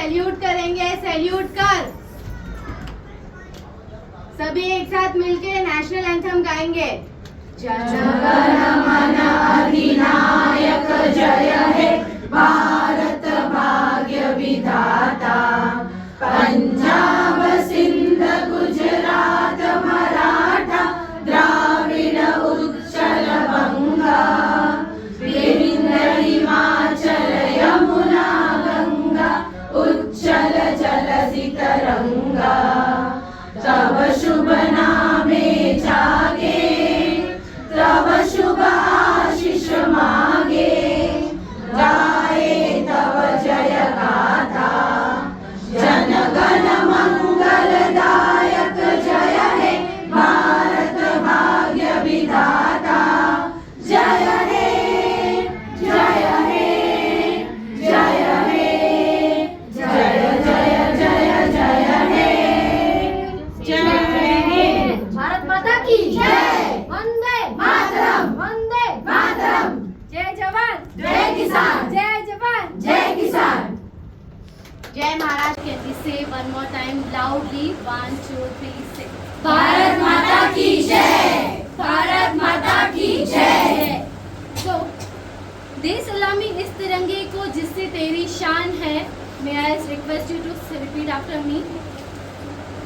Salute करेंगे। Salute कर। सभी एक साथ मिलके नेशनल एंथम गाएंगे। जनगण मन अधिनायक जय हे भारत भाग्य विधाता। पंजाब सिंध गुजरात मराठा द्राविड़ उच्चल बंगा। विंध्य हिमाचल यमुना गंगा उच्चल जलधि तरंगा। तब शुभ नामे जागे तब शुभ आशीष मागे। गाए तब जय गाथा जनगण मंगलदायक जय हे भारत भाग्य विधाता। जय हे जय हे जय हे जय जय जय जय हे जय हे। भारत माता की जय। वंदे मातरम। वंदे मातरम। जय जवान जय किसान। जय जवान जय किसान। जय Maharashtra. Can we say one more time loudly? 1 2 3 6 Bharat माता की जय। भारत माता की जय। तो दे सलामी इस तिरंगे को जिससे तेरी शान है। May I request you to repeat after me?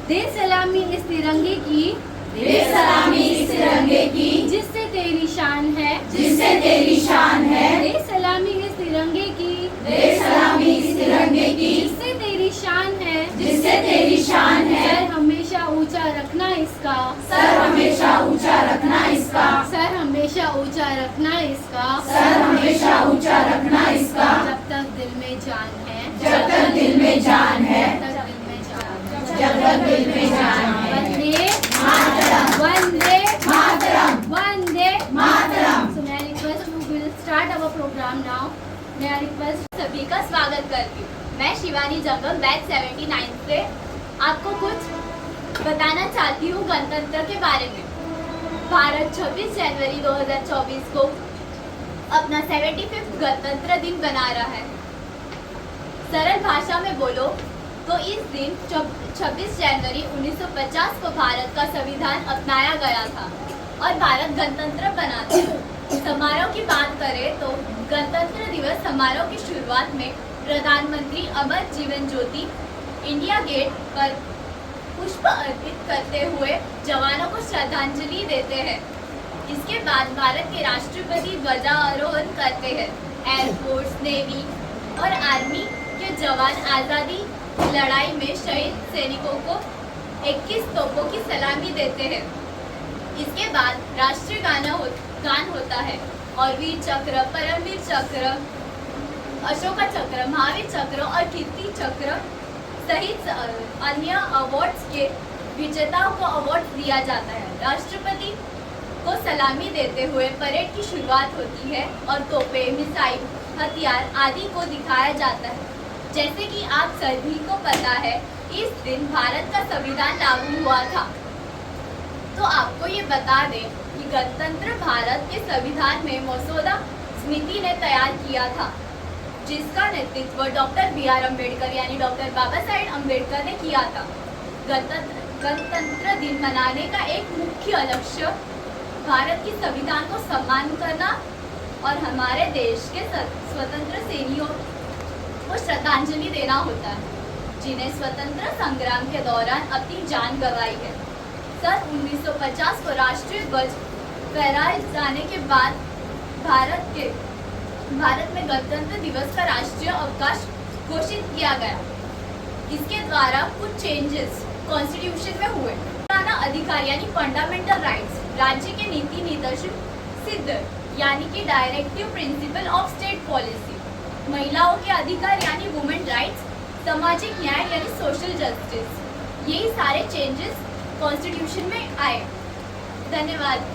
दे सलामी इस तिरंगे की। दे सलामी इस तिरंगे की जिससे तेरी शान है। जिससे तेरी शान है। दे सलामी इस तिरंगे की। दे सलामी इस तिरंगे की जिससे तेरी शान है। जिससे तेरी शान है। सर हमेशा ऊंचा रखना इसका। सर हमेशा ऊंचा रखना इसका। सर हमेशा ऊंचा रखना इसका। सर हमेशा ऊंचा रखना इसका। जब तक दिल में जान है। जब तक दिल में जान है। तब तक दिल में जान है। जब तक दिल में जान है। Vande Mataram. Vande Mataram. Vande Mataram. So may I request you will start our program now. May I request सभी का स्वागत करती हूँ। मैं शिवानी जंगम बैच 79 से आपको कुछ बताना चाहती हूँ गणतंत्र के बारे में। भारत 26 जनवरी 2024 को अपना 75वां गणतंत्र दिन मना रहा है। सरल भाषा में बोलो तो इस दिन 26 जनवरी 1950 को भारत का संविधान अपनाया गया था और भारत गणतंत्र बना था। समारोह की बात करें तो गणतंत्र दिवस समारोह की शुरुआत में प्रधानमंत्री अमर जीवन ज्योति इंडिया गेट पर पुष्प अर्पित करते हुए जवानों को श्रद्धांजलि देते हैं। इसके बाद भारत के राष्ट्रपति ध्वजारोहण करते हैं। एयरफोर्स, नेवी और आर्मी के जवान आज़ादी की लड़ाई में शहीद सैनिकों को 21 तोपों की सलामी देते हैं। इसके बाद राष्ट्रीय गान होता है और वीर चक्र, परमवीर चक्र, अशोका चक्र, महावीर चक्र और कीर्ति चक्र सहित अन्य अवार्ड्स के विजेताओं को अवार्ड दिया जाता है। राष्ट्रपति को सलामी देते हुए परेड की शुरुआत होती है और तोपे, मिसाइल, हथियार आदि को दिखाया जाता है। जैसे कि आप सभी को पता है, इस दिन भारत का संविधान लागू हुआ था। तो आपको ये बता दें कि गणतंत्र भारत के संविधान में मसौदा समिति ने तैयार किया था, जिसका नेतृत्व डॉक्टर बी.आर. अम्बेडकर यानी डॉक्टर बाबा साहेब अम्बेडकर ने किया था। गणतंत्र दिन मनाने का एक मुख्य लक्ष्य भारत की संविधान को सम्मान करना और हमारे देश के स्वतंत्र सेनानियों को श्रद्धांजलि देना होता है, जिन्हें स्वतंत्र संग्राम के दौरान अपनी जान गंवाई है। सन 1950 को राष्ट्रीय ध्वज फहराए जाने के बाद भारत में गणतंत्र दिवस का राष्ट्रीय अवकाश घोषित किया गया। इसके द्वारा कुछ चेंजेस कॉन्स्टिट्यूशन में हुए। पुराना अधिकार यानी फंडामेंटल राइट्स, राज्य के नीति निर्देशक सिद्ध यानी कि directive principle of state policy, महिलाओं के अधिकार यानी वुमेन राइट्स, सामाजिक न्याय यानी सोशल जस्टिस, यही सारे चेंजेस कॉन्स्टिट्यूशन में आए। धन्यवाद।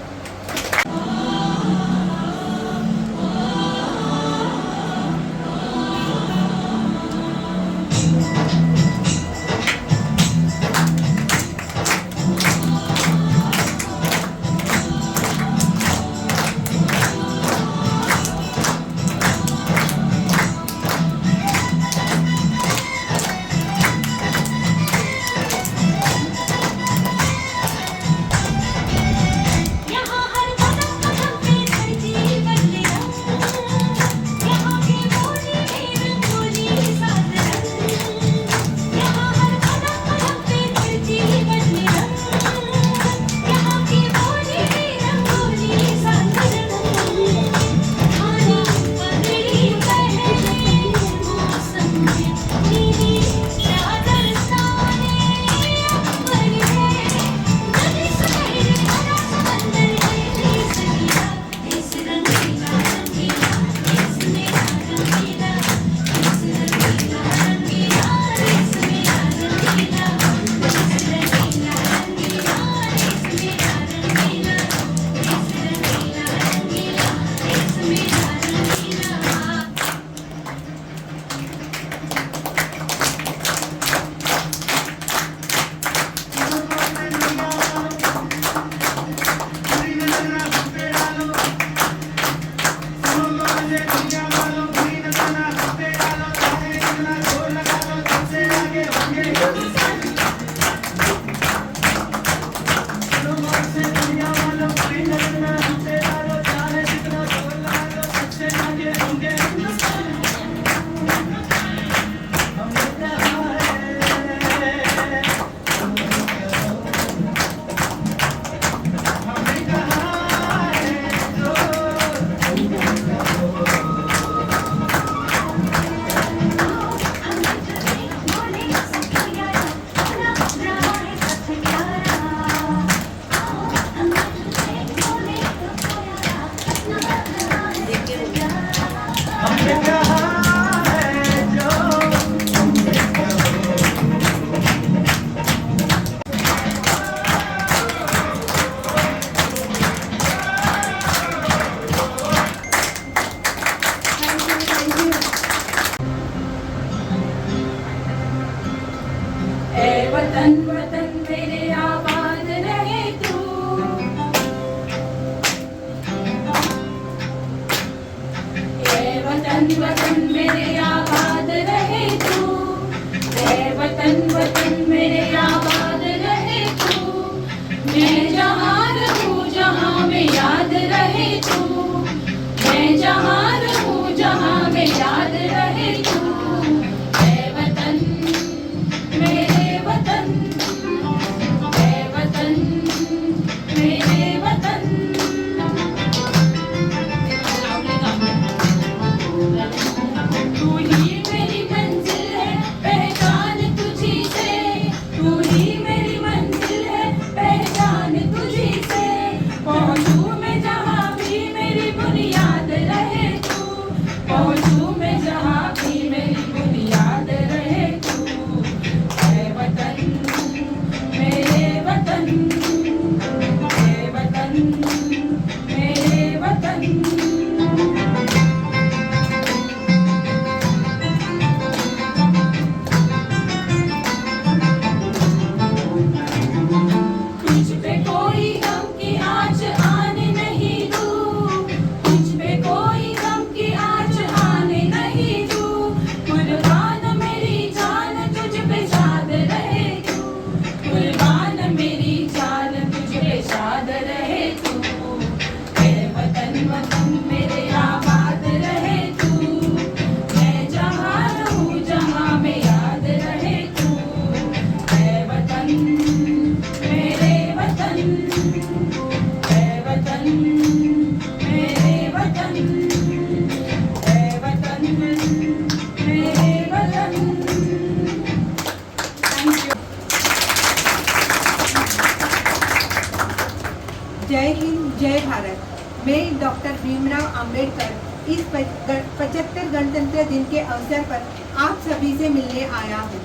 जय हिंद, जय भारत। मैं डॉक्टर भीमराव अंबेडकर इस 75 गणतंत्र दिन के अवसर पर आप सभी से मिलने आया हूँ।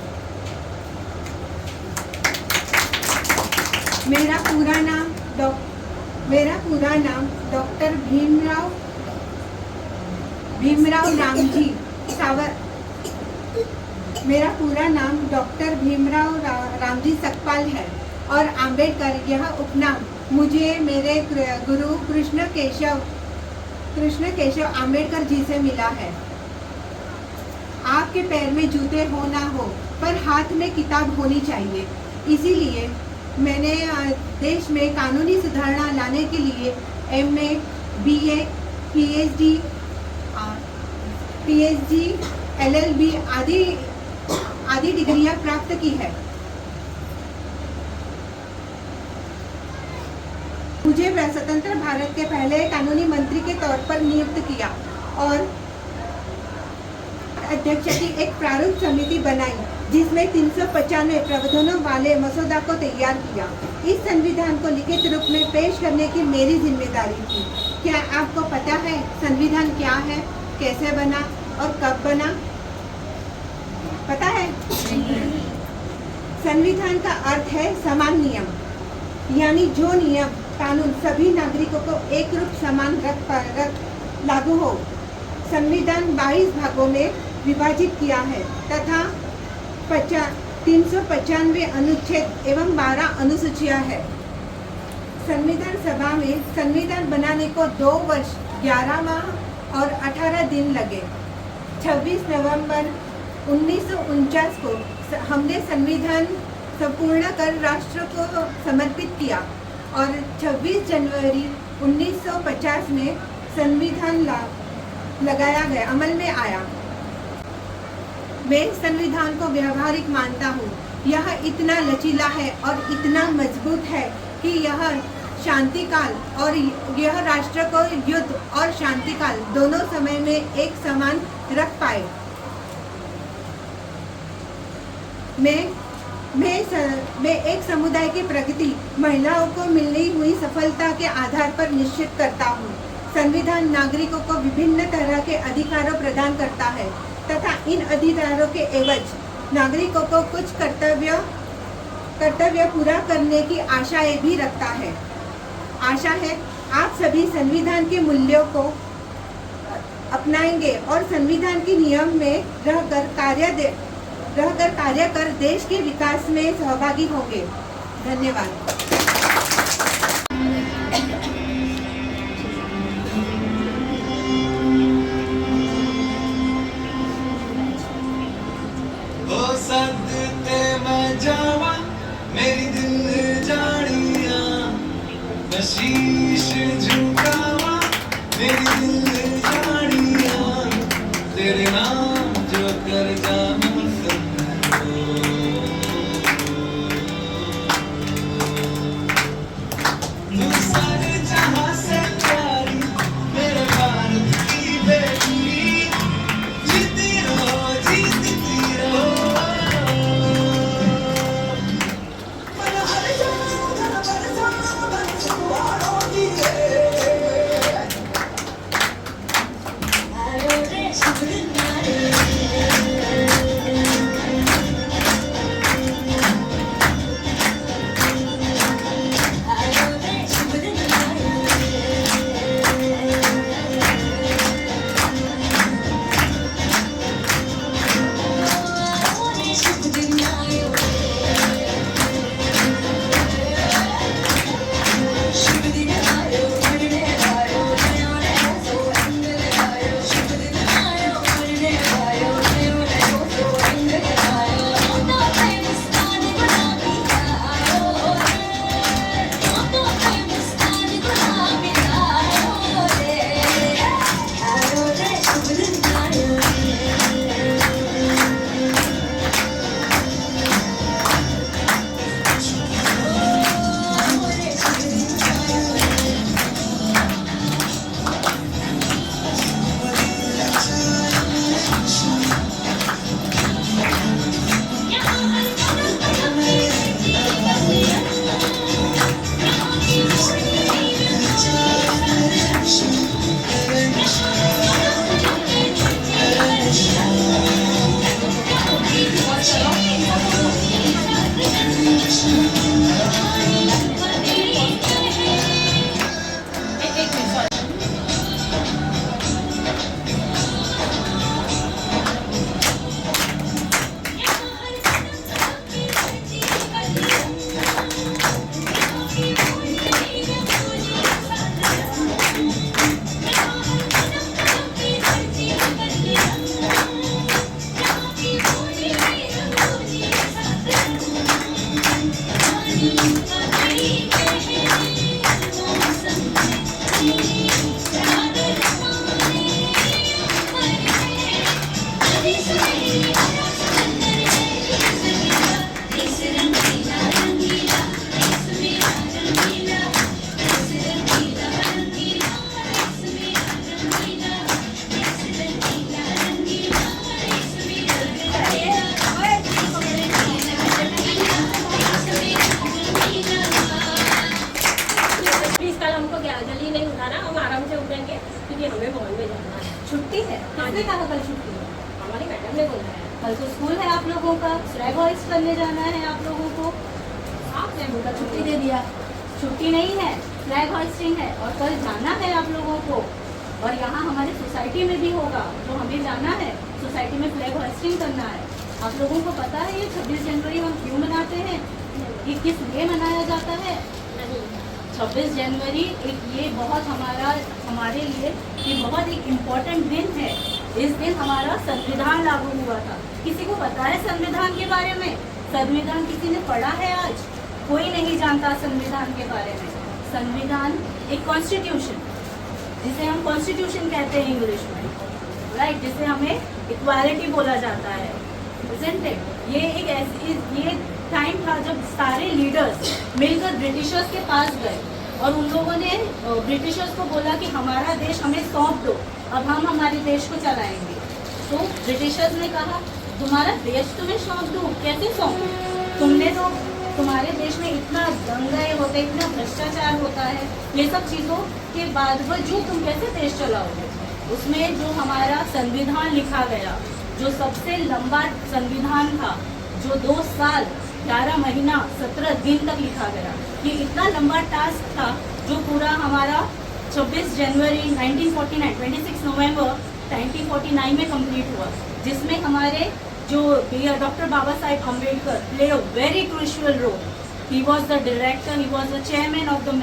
मेरा पूरा नाम डॉक्टर भीमराव रामजी सावर। मेरा पूरा नाम डॉक्टर भीमराव रामजी सकपाल है और अंबेडकर यह उपनाम मुझे मेरे गुरु कृष्ण केशव अंबेडकर जी से मिला है। आपके पैर में जूते हो ना हो, पर हाथ में किताब होनी चाहिए। इसीलिए मैंने देश में कानूनी सुधारणा लाने के लिए MA, BA, PhD, LLB आदि डिग्रियां प्राप्त की है। मुझे स्वतंत्र भारत के पहले कानूनी मंत्री के तौर पर नियुक्त किया और अध्यक्ष की एक प्रारूप समिति बनाई जिसमें 395 प्रावधानों वाले मसौदा को तैयार किया। इस संविधान को लिखित रूप में पेश करने की मेरी जिम्मेदारी थी। क्या आपको पता है संविधान क्या है, कैसे बना और कब बना? पता है? संविधान का अर्थ है समान नियम, यानी जो नियम कानून सभी नागरिकों को एक रूप समान लागू हो। संविधान 22 भागों में विभाजित किया है तथा 395 अनुच्छेद एवं 12 अनुसूचियां है। संविधान सभा में संविधान बनाने को 2 वर्ष 11 माह और 18 दिन लगे। 26 नवंबर 1949 को हमने संविधान संपूर्ण कर राष्ट्र को समर्पित किया और 26 जनवरी 1950 में संविधान लगाया गया, अमल में आया। मैं संविधान को व्यवहारिक मानता हूँ। यह इतना लचीला है और इतना मजबूत है कि यह शांति काल और यह राष्ट्र को युद्ध और शांति काल दोनों समय में एक समान रख पाए। मैं एक समुदाय की प्रगति महिलाओं को मिलनी हुई सफलता के आधार पर निश्चित करता हूँ। संविधान नागरिकों को विभिन्न तरह के अधिकारों प्रदान करता है तथा इन अधिकारों के एवज नागरिकों को कुछ कर्तव्य पूरा करने की आशाएं भी रखता है। आशा है आप सभी संविधान के मूल्यों को अपनाएंगे और संविधान के नियम में रहकर कार्य कर देश के विकास में सहभागी होंगे। धन्यवाद। सदते मैं जावा मेरी दिल जानिया, शीश झुकावा मेरी दिल जानिया, तेरे नाम जो कर जावा तू सारे जहां से प्यारी मेरे भारत की बेटी, जीती रहो I don't प्लीज कल हमको जल्दी नहीं उठाना, हम आराम से उठेंगे क्योंकि हमें भवन में जाना है। छुट्टी है? किसने कहा कल छुट्टी है? हमारी मैडम ने बोला है। कल तो स्कूल है आप लोगों का, फ्लैग होइस्ट करने जाना है आप लोगों को। आपने उनका छुट्टी दे दिया। छुट्टी नहीं है, फ्लैग होइस्टिंग है और कल जाना है आप लोगों को। और यहाँ हमारे सोसाइटी में भी होगा, तो हमें जाना है सोसाइटी में फ्लैग होइस्टिंग करना है। आप लोगों को पता है ये 26 जनवरी हम क्यों मनाते हैं, ये किस लिए मनाया जाता है? नहीं, 26 जनवरी एक ये बहुत हमारे लिए ये बहुत एक इम्पोर्टेंट दिन है। इस दिन हमारा संविधान लागू हुआ था। किसी को पता है संविधान के बारे में? संविधान किसी ने पढ़ा है आज? कोई नहीं जानता संविधान के बारे में। संविधान एक कॉन्स्टिट्यूशन, जिसे हम कॉन्स्टिट्यूशन कहते हैं इंग्लिश में, राइट, जिसे हमें इक्वालिटी बोला जाता है, isn't it? ये टाइम था जब सारे लीडर्स मिलकर ब्रिटिशर्स के पास गए और उन लोगों ने ब्रिटिशर्स को बोला कि हमारा देश हमें सौंप दो, अब हम हमारे देश को चलाएंगे। तो ब्रिटिशर्स ने कहा तुम्हारा देश तुम्हें सौंप दूँ, कैसे सौंपूं? तुमने तो तुम्हारे देश में इतना दंगे होते, इतना भ्रष्टाचार होता है, ये सब चीज़ों के बावजूद तुम कैसे देश चलाओगे? उसमें जो हमारा संविधान लिखा गया, जो सबसे लंबा संविधान था, जो 2 साल 11 महीना 17 दिन तक लिखा गया, ये इतना लंबा टास्क था जो पूरा हमारा 26 जनवरी 1949 26 नवंबर 1949 में कंप्लीट हुआ, जिसमें हमारे जो doctor Baba Saheb Ambedkar play a very crucial role. He was the director, he was the chairman of the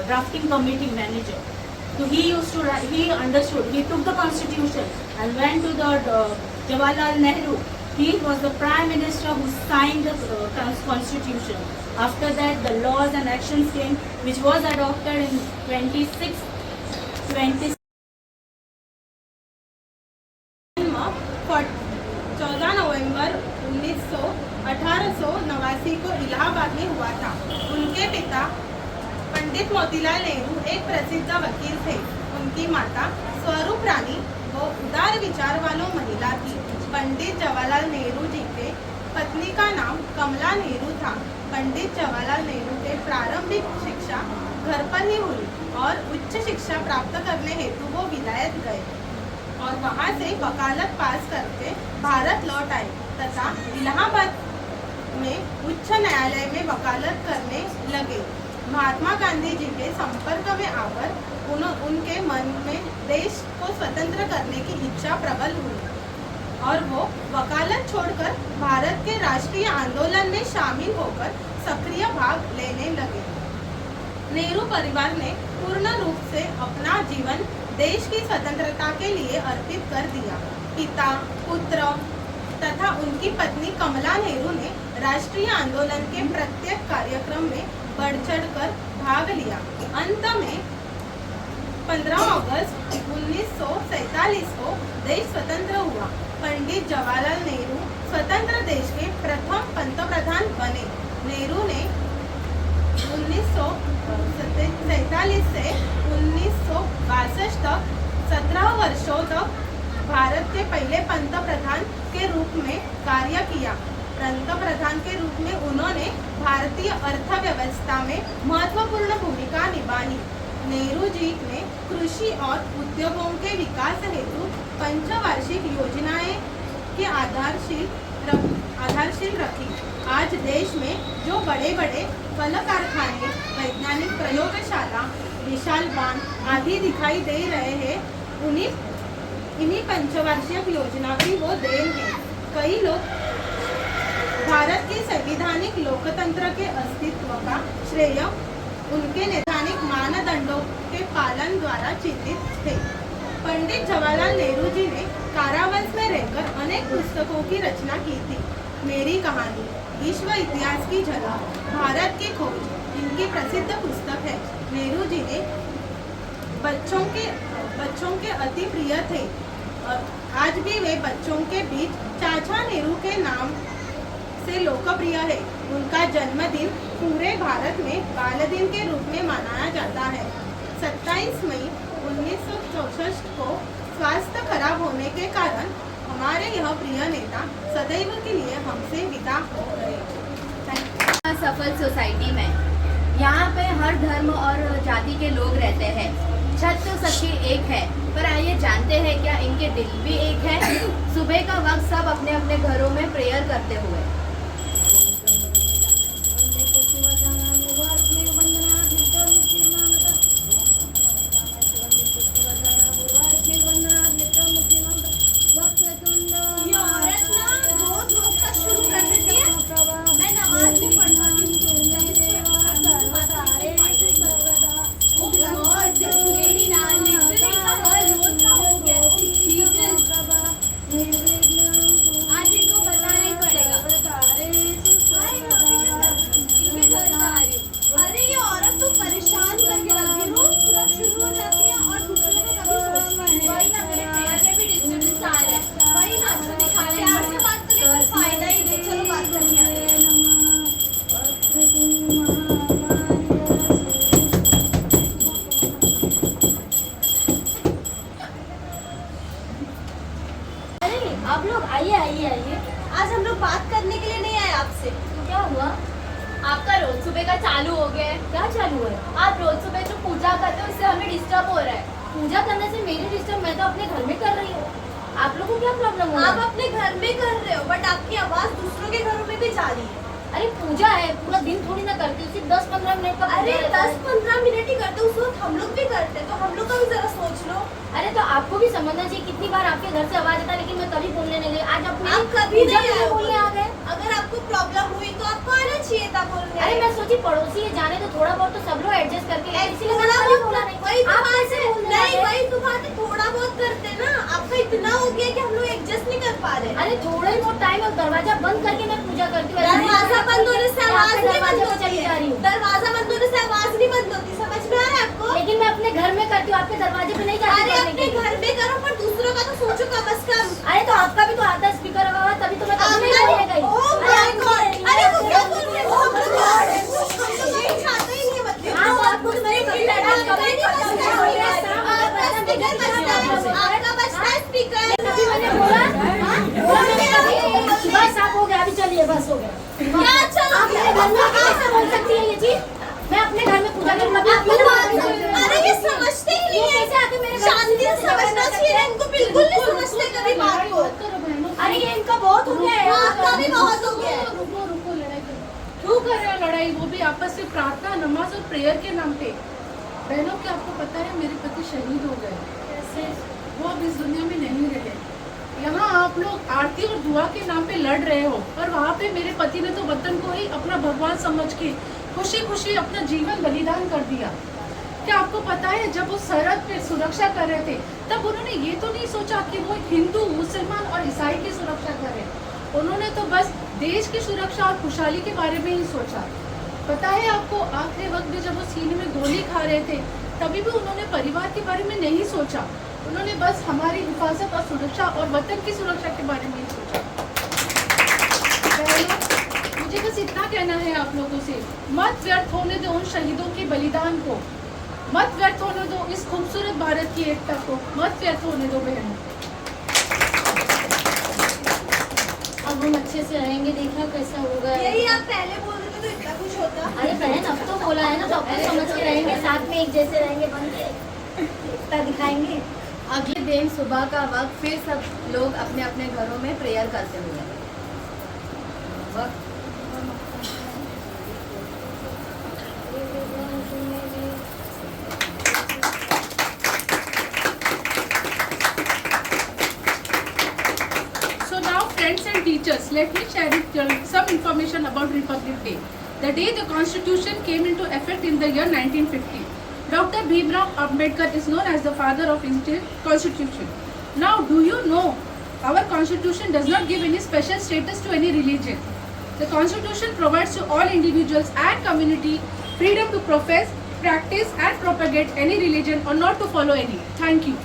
drafting committee manager. So he understood, he took the constitution and went to the Jawaharlal Nehru. He was the prime minister who signed the constitution. After that, the laws and actions came, which was adopted in 26 14 नवंबर 1889 को इलाहाबाद में हुआ था। उनके पिता पंडित मोतीलाल नेहरू एक प्रसिद्ध वकील थे। उनकी माता स्वरूप रानी वो उदार विचार वालों महिला थी। पंडित जवाहरलाल नेहरू जी के पत्नी का नाम कमला नेहरू था। पंडित जवाहरलाल नेहरू के प्रारंभिक शिक्षा घर पर ही हुई और उच्च शिक्षा प्राप्त करने हेतु वो विलायत गए और वहाँ से वकालत पास करके भारत लौट आए तथा इलाहाबाद में उच्च न्यायालय में वकालत करने लगे। महात्मा गांधी जी के संपर्क में आकर उनके मन में देश को स्वतंत्र करने की इच्छा प्रबल हुई और वो वकालत छोड़कर भारत के राष्ट्रीय आंदोलन में शामिल होकर सक्रिय भाग लेने लगे। नेहरू परिवार ने पूर्ण रूप से अपना जीवन देश की स्वतंत्रता के लिए अर्पित कर दिया। पिता, पुत्र तथा उनकी पत्नी कमला नेहरू ने राष्ट्रीय आंदोलन के प्रत्येक कार्यक्रम में बढ़ चढ़कर भाग लिया। अंत में 15 अगस्त 1947 को देश स्वतंत्र हुआ। पंडित जवाहरलाल नेहरू स्वतंत्र देश के प्रथम पंतप्रधान बने। नेहरू ने 1947 से 1962 तक 17 वर्षों तक भारत के पहले पंतप्रधान के रूप में कार्य किया। पंतप्रधान के रूप में उन्होंने भारतीय अर्थव्यवस्था में महत्वपूर्ण भूमिका निभाई। नेहरू जी ने कृषि और उद्योगों के विकास हेतु पंचवार्षिक योजनाएं की आधारशिल रखी। आज देश में जो बड़े बड़े कल कारखाने, वैज्ञानिक प्रयोगशाला, विशाल बांध आदि दिखाई दे रहे हैं, इन्हीं पंचवार्षिक योजना की वो देन है। कई लोग भारत के संवैधानिक लोकतंत्र के अस्तित्व का श्रेय उनके नैतिक मानदंडों के पालन द्वारा चिन्हित थे। पंडित जवाहरलाल नेहरू जी ने कारावास में रहकर अनेक पुस्तकों की रचना की थी। मेरी कहानी, विश्व इतिहास की झलक, भारत की खोज, इनकी प्रसिद्ध पुस्तक है। नेहरू जी ने बच्चों के अति प्रिय थे और आज भी वे बच्चों के बीच चाचा नेहरू के नाम से लोकप्रिय है। उनका जन्मदिन पूरे भारत में बाल दिन के रूप में मनाया जाता है। 27 मई 1964 को स्वास्थ्य खराब होने के कारण हमारे यह प्रिय नेता सदैव के लिए हमसे विदा हो गए। सफल सोसाइटी में यहाँ पे हर धर्म और जाति के लोग रहते हैं। छत तो सबकी एक है, पर आइए जानते हैं क्या इनके दिल भी एक है। सुबह का वक्त सब अपने अपने घरों में प्रेयर करते हुए ये औरत ना रोज रोज का शुरू कर देती है। मैं नमाज भी पढ़ता हूँ। Oh God, this lady now literally का हर रोज का हो गया। Jesus, आज इनको बताना ही पड़ेगा। इनके घर जा रही हूँ। अरे ये औरत तो परेशान करके रख दी। रोज सुबह शुरू हो जाती है और दूसरे को कभी सोचना नहीं। वही ना, मेरे प्रेयर में भी डिस्टर्बेंस आ रहा है। वही ना, तो दिखाने प्यार से बात करने का फायदा ही नहीं। चलो बात करनी है। अरे आप लोग आइए आइए आइए। आज हम लोग बात करने के लिए नहीं आए आपसे। तो क्या हुआ? आपका रोज सुबह का चालू हो गया है। क्या चालू है? आप रोज सुबह जो पूजा करते हो उससे हमें डिस्टर्ब हो रहा है। पूजा करने से मेरी डिस्टर्ब मैं तो अपने घर में कर रही हूँ। आप लोगों को क्या प्रॉब्लम हो रहा आप है? अपने घर में कर रहे हो, बट आपकी आवाज दूसरों के घरों में भी जा रही है। अरे पूजा है, पूरा दिन थोड़ी ना करती, सिर्फ 10-15 मिनट का पूजा अरे रहता है। 10-15 मिनट ही करते, उस वक्त हम लोग भी करते, तो हम लोग का भी जरा सोच लो। अरे तो आपको भी समझना चाहिए, कितनी बार आपके घर से आवाज आता है लेकिन मैं कभी बोलने नहीं गई। आज आप मेरी आप कभी पूजा नहीं के लिए आए बोलने आ गए। अगर आपको प्रॉब्लम हुई तो आपको आना चाहिए था बोलने। अरे मैं सोची पड़ोसी है, जाने तो थोड़ा बहुत तो सब लोग एडजस्ट करके लेते हैं, इसीलिए मैंने थोड़ा कभी बहुत बोला नहीं। वही तो आप बात कैसे है। बोलने नहीं, लगे? वही तो बात है, थोड़ा बहुत करते ना। आपका इतना हो गया कि हम लोग एडजस्ट नहीं कर पा रहे। अरे थोड़ा ही बहुत टाइम है, दरवाजा बंद करके मैं पूजा करती हूँ। ऐसा नहीं दरवाजा करना बंद होने से मैं आवाज आपके नहीं बंद दरवाजे पे होती चली जा रही है। हूँ। दरवाजा बंद होने से आवाज नहीं बंद होती, समझ में आ रहा है आपको? लेकिन मैं अपने घर में करती हूँ, आपके दरवाजे पे नहीं जाती अरे करने अपने के लिए। घर में करो, पर दूसरों का तो सोचो कम से कम। अरे तो आपका भी तो आता स्पीकर होगा, तभी तो मैं कभी नहीं बोलने गई। Oh my God! अरे वो क्या बोल रहे हो? हम लोग नहीं चाहते ही नहीं मतलब। हाँ, तो आपको तो मेरे कभी अटैच कभी नहीं आपका करना। स्पीकर बजता है, आपका बजता है स्पीकर। कभी मैंने बोला? हाँ? बोला मैंने कभी? बस आप हो गया, अभी चलिए, बस हो गया। क्या चल आप मेरे घर में आके कैसे बोल सकती है ये चीज? मैं अपने घर में पूजा करूँ, कभी आपको अपने बात घर में समझ- अरे ये समझते ही नहीं है। कैसे आके मेरे घर में शांति से समझना चाहिए ना, इनको बिल्कुल नहीं समझते कभी बात को। अरे ये इनका बहुत हो गया है। आपका भी बहुत हो गया है। रुको लड़ाई क्यों कर रहे हो? लड़ाई वो भी आपस में प्रार्थना, नमाज और प्रेयर के नाम पे। बहनों क्या आपको पता है मेरे पति शहीद हो गए? कैसे? वो अब इस दुनिया में नहीं रहे। यहाँ आप लोग आरती और दुआ के नाम पे लड़ रहे हो, और वहाँ पे मेरे पति ने तो वतन को ही अपना भगवान समझ के खुशी खुशी अपना जीवन बलिदान कर दिया। क्या आपको पता है जब वो सरहद पे सुरक्षा कर रहे थे तब उन्होंने ये तो नहीं सोचा कि वो हिंदू, मुसलमान और ईसाई की सुरक्षा करें। उन्होंने तो बस देश की सुरक्षा और खुशहाली के बारे में ही सोचा। पता है आपको, आखिरी वक्त में जब वो सीने में गोली खा रहे थे तभी भी उन्होंने परिवार के बारे में नहीं सोचा। उन्होंने बस हमारी हिफाजत और सुरक्षा और वतन की सुरक्षा के बारे में ही सोचा। बहनों, मुझे बस इतना कहना है आप लोगों से, मत व्यर्थ होने दो उन शहीदों के बलिदान को, मत व्यर्थ होने दो इस खूबसूरत भारत की एकता को, मत व्यर्थ होने दो बहनों। अब हम अच्छे से रहेंगे, देखना कैसा होगा। यही आप पहले बोल रहे थे तो इतना कुछ होता। अरे बहन, अब तो बोला है ना, तो अपन समझ के रहेंगे, साथ में एक जैसे रहेंगे, बन के एकता दिखाएंगे। अगले दिन सुबह का वक्त फिर सब लोग अपने अपने घरों में प्रेयर करते हुए So now, friends and teachers, let me share with you some information about Republic Day. The day the Constitution came into effect in the year 1950. Dr. Bhimrao Ambedkar is known as the father of Indian Constitution. Now, do you know our Constitution does not give any special status to any religion. The Constitution provides to all individuals and community freedom to profess, practice and propagate any religion or not to follow any. Thank you.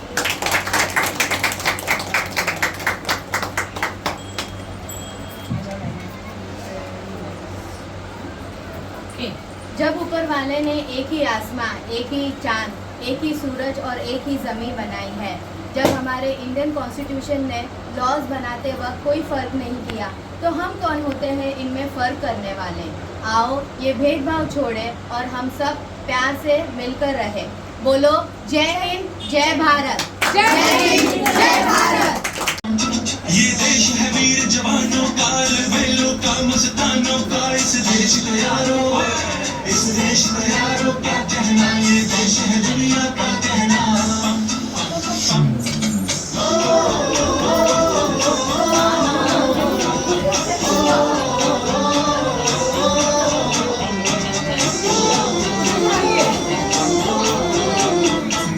जब ऊपर वाले ने एक ही आसमां, एक ही चांद, एक ही सूरज और एक ही ज़मीन बनाई है, जब हमारे इंडियन कॉन्स्टिट्यूशन ने लॉज बनाते वक्त कोई फ़र्क नहीं किया, तो हम कौन होते हैं इनमें फ़र्क करने वाले। आओ ये भेदभाव छोड़ें और हम सब प्यार से मिलकर रहें। बोलो जय हिंद, जय भारत। जय हिंद, जय भारत। ये देश है वीर जवानों का, लड़वैलों का, मस्तानों का। इस देश का यारो, इस देश का यारो क्या कहना, ये देश है दुनिया का कहना।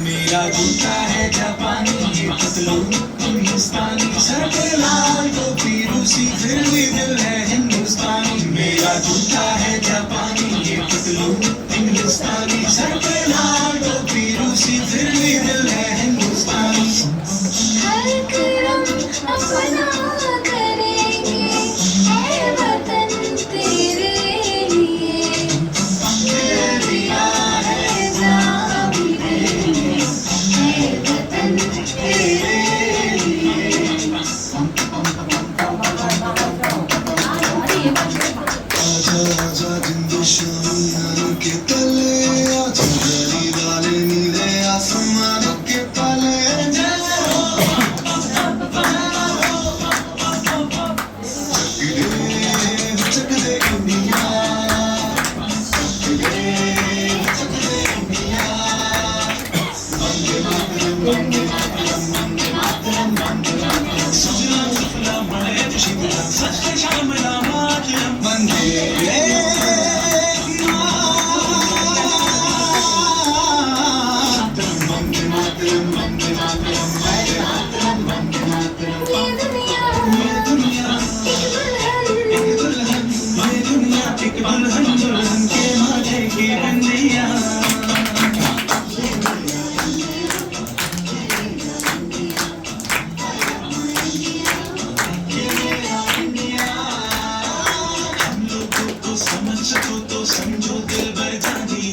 मेरा जूता है जापानी, ये पतलून हिंदुस्तानी, सर पे लाल टोपी रूसी, फिर भी दिल है हिंदुस्तानी। मेरा जूता है जापानी, ये पतलून हिंदुस्तानी, सर पे लाल टोपी रूसी, फिर भी दिल है हिंदुस्तानी। हर करम अपना करेंगे, है वतन तेरे लिए। दिल दिया है जान भी देंगे, है वतन तेरे लिए। आजा आजा जिंदशानियों के तले, आजा गली वाले नीले आसमानों के पाले। चक दे इंडिया, चक दे इंडिया। वंदे मातरम, वंदे मातरम, वंदे मातरम, वंदे मातरम। सुजलाम सुफलाम मलयज शीतलाम, सत्य श्यामलाम मातरम। वंदे मातरम, वंदे मातरम, वंदे मातरम, वंदे मातरम, वंदे मातरम। ये दुनिया एक दुल्हन, ये दुनिया एक दुल्हन, दुल्हन के माथे की बंदियां। हम लोगों को समझ सको तो समझो दिल भर जानी,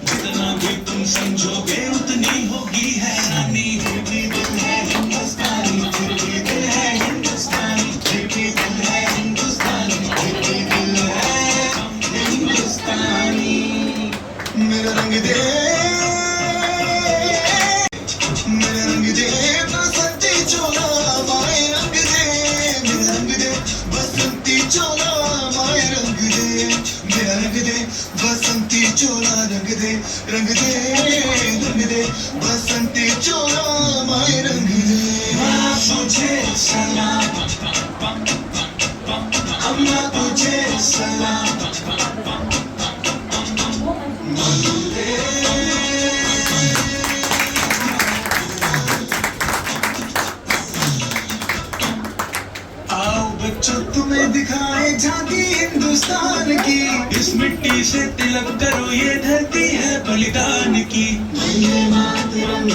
जितना भी तुम समझोगे उतनी होगी हैरानी। फिर भी दिल है हिंदुस्तानी, फिर भी दिल है हिंदुस्तानी, फिर भी दिल है हिंदुस्तानी, फिर भी दिल है हिंदुस्तानी। मेरा रंग दे, मेरा रंग दे बसंती चोला, माए रंग दे, मेरा रंग दे बसंती चोला, माए रंग दे, मेरा रंग दे बसंती चोला, रंग दे, रंग दे, रंग दे बसंती चोला, माए रंग दे। माँ तुझे सलाम, अम्मा तुझे सलाम। आओ बच्चों तुम्हें दिखाए झांकी हिंदुस्तान की, इस मिट्टी से तिलक करो, ये धरती है बलिदान की। वंदे मातरम,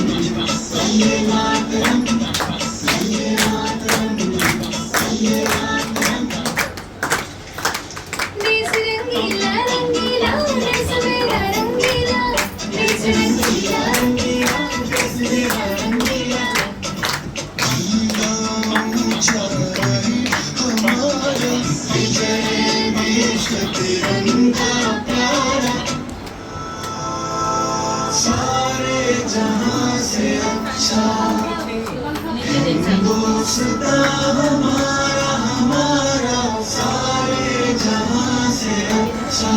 वंदे मातरम, वंदे मातरम, वंदे मातरम। देश रंगीला रंगीला, देश मेरा रंगीला, देश रंगीला रंगीला, देश मेरा रंगीला। ऊंचा रहे हमारा विजय, देश तिरंगा प्यारा। सारे जहां से अच्छा हिंदुस्ता हमारा, हमारा सारे जहां से अच्छा।